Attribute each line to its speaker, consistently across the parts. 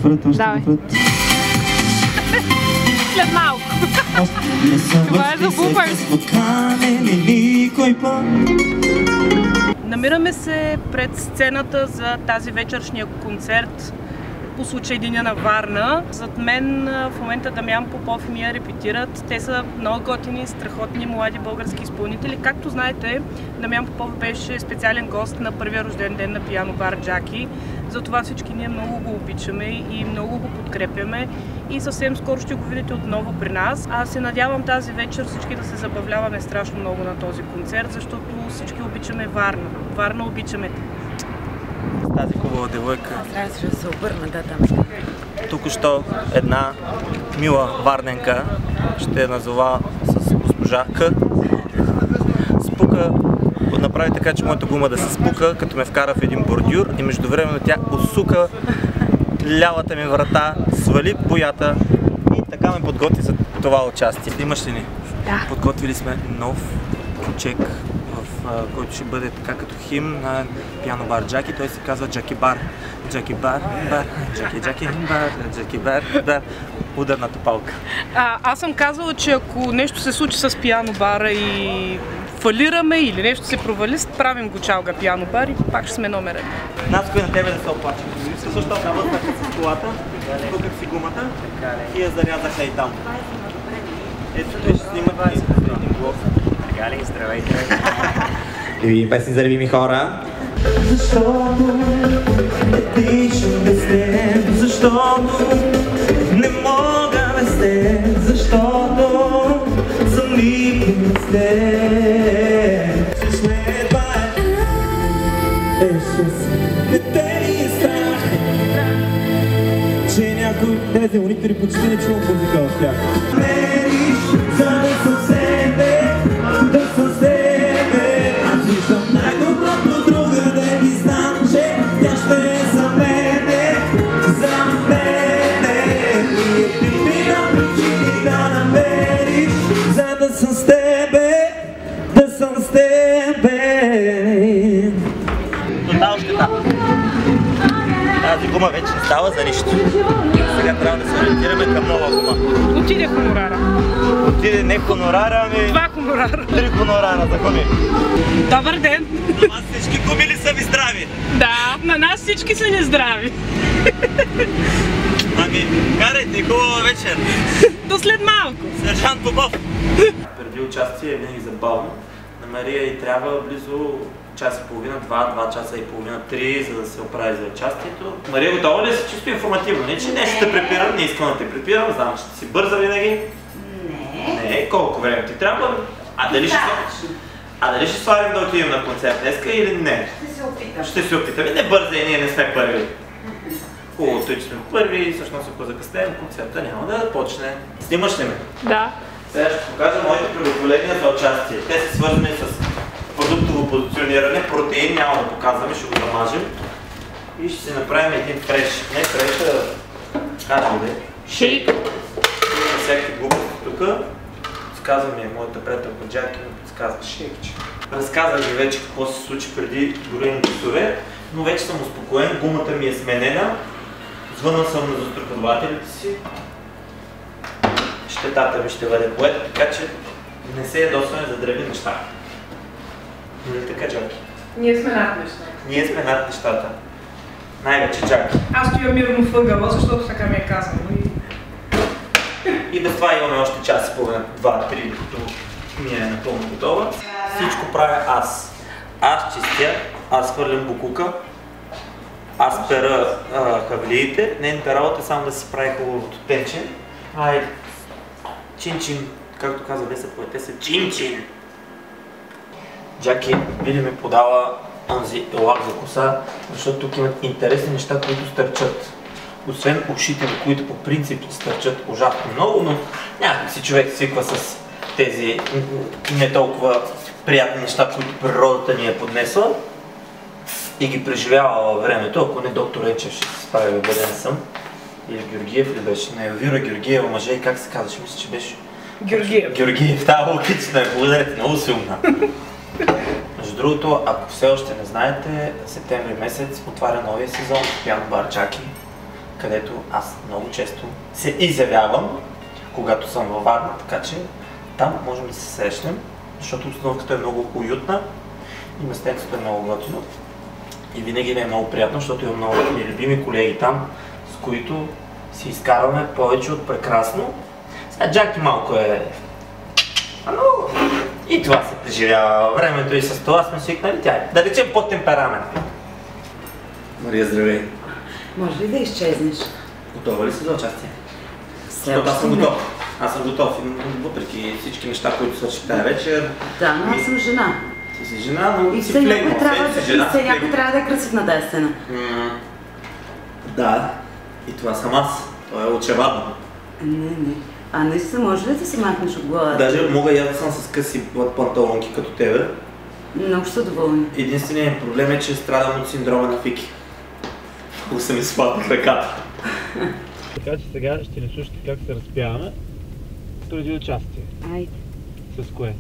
Speaker 1: врат, още да врат.
Speaker 2: След малко. Това е за бупърс. Намираме се пред сцената за тази вечершния концерт по случай Деня на Варна. Зад мен в момента Дамян Попов и Мия репетират. Те са много готини, страхотни млади български изпълнители. Както знаете, Дамян Попов беше специален гост на първия рожден ден на пиано бар Джаки. Затова всички ние много го обичаме и много го подкрепяме. И съвсем скоро ще го видите отново при нас. Аз се надявам тази вечер всички да се забавляваме страшно много на този концерт, защото всички обичаме Варна. Варна обичаме.
Speaker 3: Тази хубава девойка.
Speaker 4: Аз трябваше да се обърна, да, там.
Speaker 3: Тук-що една мила варненка, ще я назова с госпожа К. Спука, направи така, че моята гума да се спука, като ме вкара в един бордюр и междувременно тя усука лявата ми врата, свали боята и така ме подготви за това участие. Имаш ли ни?
Speaker 2: Да.
Speaker 3: Подготвили сме нов чек, който ще бъде така като химн на пиано бар Джаки. Той се казва Джаки Бар. Джаки Бар, бар, Джаки Бар, Джаки Бар, бар. Ударната палка.
Speaker 2: Аз съм казвала, че ако нещо се случи с пиано бара и фалираме или нещо се провали, правим го чалга пиано бар и пак ще сме номер едно.
Speaker 3: Наско и на тебе да се оплачем. Също навъзнаха с колата, спуках си гумата и я зарязаха и там. Ето той ще снимат един блок.
Speaker 5: Така ли? Здравейте!
Speaker 1: И песни за любими хора. Защото е тично без теб, защото не мога без теб, защото съм липни без теб. Следва не те ли е страх, че някой тези монитори почти не чувам музика в тях. Мериш, за да съм себе, да съм себе, аз виждам най-доброто друга да ги знам, че тя ще е за мене, за мене. И е причина да намериш, за да съм с тебе, да съм с тебе.
Speaker 3: Тотал щета. Тази гума вече не става за нищо. Сега трябва да се ориентираме към нова гума.
Speaker 2: Отиде хонорара.
Speaker 3: Отиде не хонорара, ами...
Speaker 2: 2 хонорара.
Speaker 3: 3 хонорара за гуми.
Speaker 2: Добър ден!
Speaker 3: На вас всички гуми ли са ви здрави?
Speaker 2: Да, на нас всички са нездрави.
Speaker 3: Ами, карайте, хубава вечер.
Speaker 2: До след малко.
Speaker 3: Сержант Попов. Преди участие е винаги забавно. На Мария и трябва близо час и половина, 2 часа и половина, 3, за да се оправи за участието. Мария, готова ли си чисто информативно? Не, че не ще те препирам, не искам да те препирам, знам, че си бърза винаги. Не, колко време ти трябва? Дали ще сварим да отидем на концерт днеска или не?
Speaker 4: Ще се опитам.
Speaker 3: Ще се опитаме, не бързай, ние не сме първи. Хубаво, той че сме първи, всъщност ако закъснем, концерта няма да почне. Снимаш ли ме?
Speaker 2: Да.
Speaker 3: Сега ще покажа моите приготовления за участие. Те са свързани с продуктово позициониране, протеин няма да показваме, ще го замажем. И ще си направим един фреш. Не фреш, а кажем ли?
Speaker 2: Шейк.
Speaker 3: Има всякакви глупости тук. Подсказва ми моята приятелка Джаки, ми подсказва шейкче. Разказах ви вече какво се случи преди броени часове, но вече съм успокоен, гумата ми е сменена. Звънал съм на застрахователите си. Щетата ми ще бъде поета, така че не се ядосваме за древни неща. Нали така, Джаки?
Speaker 2: Ние сме над нещата.
Speaker 3: Ние сме над нещата. Най-вече Джаки.
Speaker 2: Аз стоя мирно въгъла, защото така ми е казано.
Speaker 3: И без това имаме още час и половина, 2-3, докато ми е напълно готова. Всичко правя аз. Аз чистя, аз хвърлям букука, аз пера хавлиите. Нейната работа е само да си прави хубавото пенче. Айде. Чин-чин, както каза Деса поетеса, чин-чин. Джаки види ми подава онзи лак за коса, защото тук имат интересни неща, които стърчат. Освен ушите, които по принцип стърчат ужасно много, но някак си човек свиква с тези не толкова приятни неща, които природата ни е поднесла и ги преживява във времето. Ако не доктор Ечев ще се справи, убеден съм. Или Георгиев ли беше? Не, Вира Георгиева мъже и как се казваше? Мисля, че беше...
Speaker 2: Георгиев.
Speaker 3: Георгиев, да, логично е. Благодаря ти, много силна. Между другото, ако все още не знаете, септември месец отваря новия сезон в пиано бар Джаки. където аз много често се изявявам, когато съм във Варна, така че там можем да се срещнем, защото обстановката е много уютна и местенцето е много готино. И винаги ми е много приятно, защото имам много любими колеги там, с които си изкарваме повече от прекрасно. Сега Джаки малко е... но и това се преживява във времето и с това сме свикнали. Тя е, да речем, по-темпераментна. Мария, здравей!
Speaker 4: Може ли да изчезнеш?
Speaker 3: Готова ли си за участие?
Speaker 4: Защото
Speaker 3: аз съм готов. Аз съм готов, въпреки всички неща, които свърших тази вечер.
Speaker 4: Да, но аз съм жена.
Speaker 3: Ти си жена, но
Speaker 4: и
Speaker 3: си
Speaker 4: все
Speaker 3: флегма.
Speaker 4: някой трябва да е красив на тази сцена.
Speaker 3: Да, и това съм аз. Това е очевадно.
Speaker 4: Не. А наистина може ли да се махнеш от главата?
Speaker 3: Даже мога и аз да съм с къси панталонки като тебе.
Speaker 4: Много ще са доволни.
Speaker 3: Единственият проблем е, че страдам от синдрома на Фики. Много се ми спадна в ръката. Така че сега ще ни слушате как се разпяваме преди участие.
Speaker 4: Айде.
Speaker 3: С кое?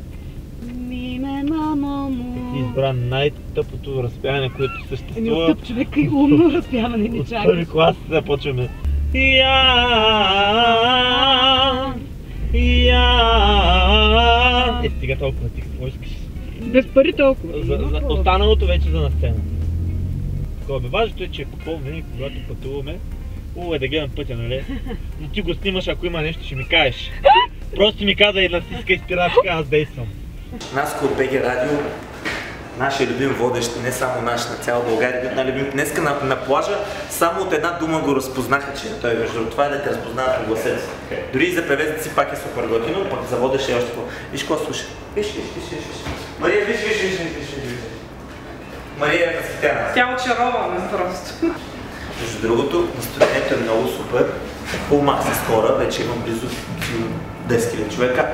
Speaker 4: Миме, мамо му.
Speaker 3: Избра най-тъпото разпяване, което съществува.
Speaker 4: Тъп човек и умно разпяване ни чака.
Speaker 3: От първи клас започваме. Стига толкова, ти какво искаш?
Speaker 2: Без пари толкова.
Speaker 3: Останалото вече за на сцена. Такова бе, важното е, че винаги когато пътуваме, е да гледам пътя, нали? Но ти го снимаш, ако има нещо, ще ми кажеш. Просто ми каза и натискай спирачка, аз действам. Наско от БГ Радио, нашия любим водещ, не само наш, на цяла България, днеска на плажа, само от една дума го разпознаха, че той между това е да те разпознават по гласа си. Дори и за певец си пак е супер готино, пък за водещ е още по... Виж какво слуша. Виж. Мария, виж. Мария е възхитена.
Speaker 2: Тя очарована просто.
Speaker 3: Между другото, настроението е много супер. Full max с хора, вече има близо 10 000 човека,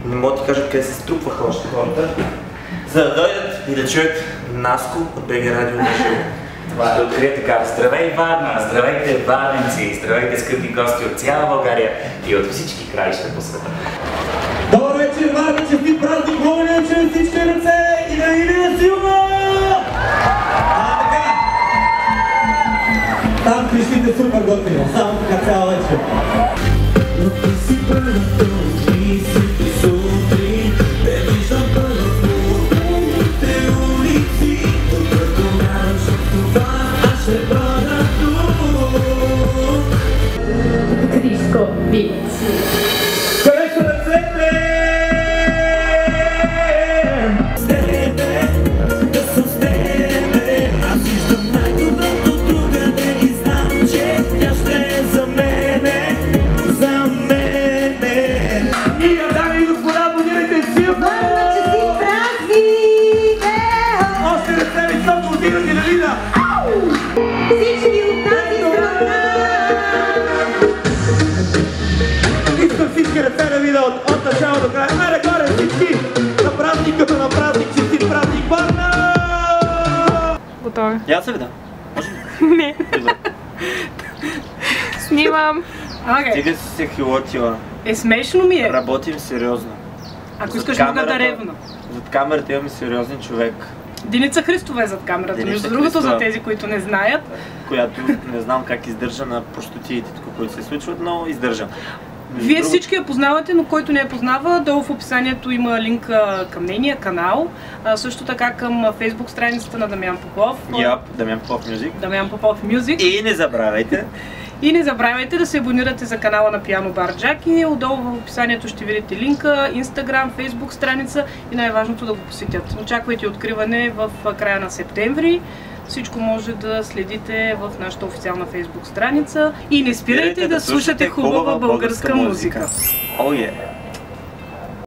Speaker 3: не мога да ти кажа къде се струпваха още хората, за да дойдат и да чуят Наско от БГ Радио на живо.
Speaker 5: Това да открие така. Здравей, Варна! Здравейте, варненци! Здравейте, скъпи гости от цяла България и от всички краища по света.
Speaker 1: Добър вечер, Варна, честит празник, моля че всички ръце и на Илия Силва! Така! Там крещите супер готино, само така цяла вечер. Но ти си първото, ти си сутрин, те виждам първото, те улици, докато нямаш от това, аз ще бъда тук.
Speaker 6: Криско Бит.
Speaker 1: Къде са ръцете? С тебе, да съм с тебе, аз виждам най-доброто другаде и знам, че тя ще е за мене, за мене. И дами и господа, аплодирайте силно!
Speaker 6: Честит празник!
Speaker 1: Още ръце високо отивате да видя!
Speaker 6: Всички от тази страна!
Speaker 1: Искам всички ръце да видя от начало до края. Айде горе всички! На празник като на празник, честит празник, Варна!
Speaker 2: Готови.
Speaker 3: Я се видя.
Speaker 2: Не. Снимам.
Speaker 3: Стига си се хилотила.
Speaker 2: Смешно ми е.
Speaker 3: Работим сериозно.
Speaker 2: Ако искаш мога да ревна.
Speaker 3: Зад камерата имаме сериозен човек,
Speaker 2: Деница Христова е зад камерата,
Speaker 3: Деница
Speaker 2: между другото,
Speaker 3: Христова.
Speaker 2: за тези, които не знаят.
Speaker 3: която не знам как издържа на простотиите, които се случват, но издържа.
Speaker 2: Вие всички я познавате, но който не я познава, долу в описанието има линк към нейния канал, също така към Facebook страницата на Дамян Попов.
Speaker 3: Дамян Попов Music.
Speaker 2: Дамян Попов Music.
Speaker 3: И
Speaker 2: И
Speaker 3: не забравяйте
Speaker 2: не забравяйте да се абонирате за канала на Пиано Бар Джаки. Отдолу в описанието ще видите линка, Instagram, Facebook страница и най-важното да го посетят. Очаквайте откриване в края на септември. Всичко може да следите в нашата официална Facebook страница. И не спирайте да слушате хубава българска музика.
Speaker 3: Oh yeah!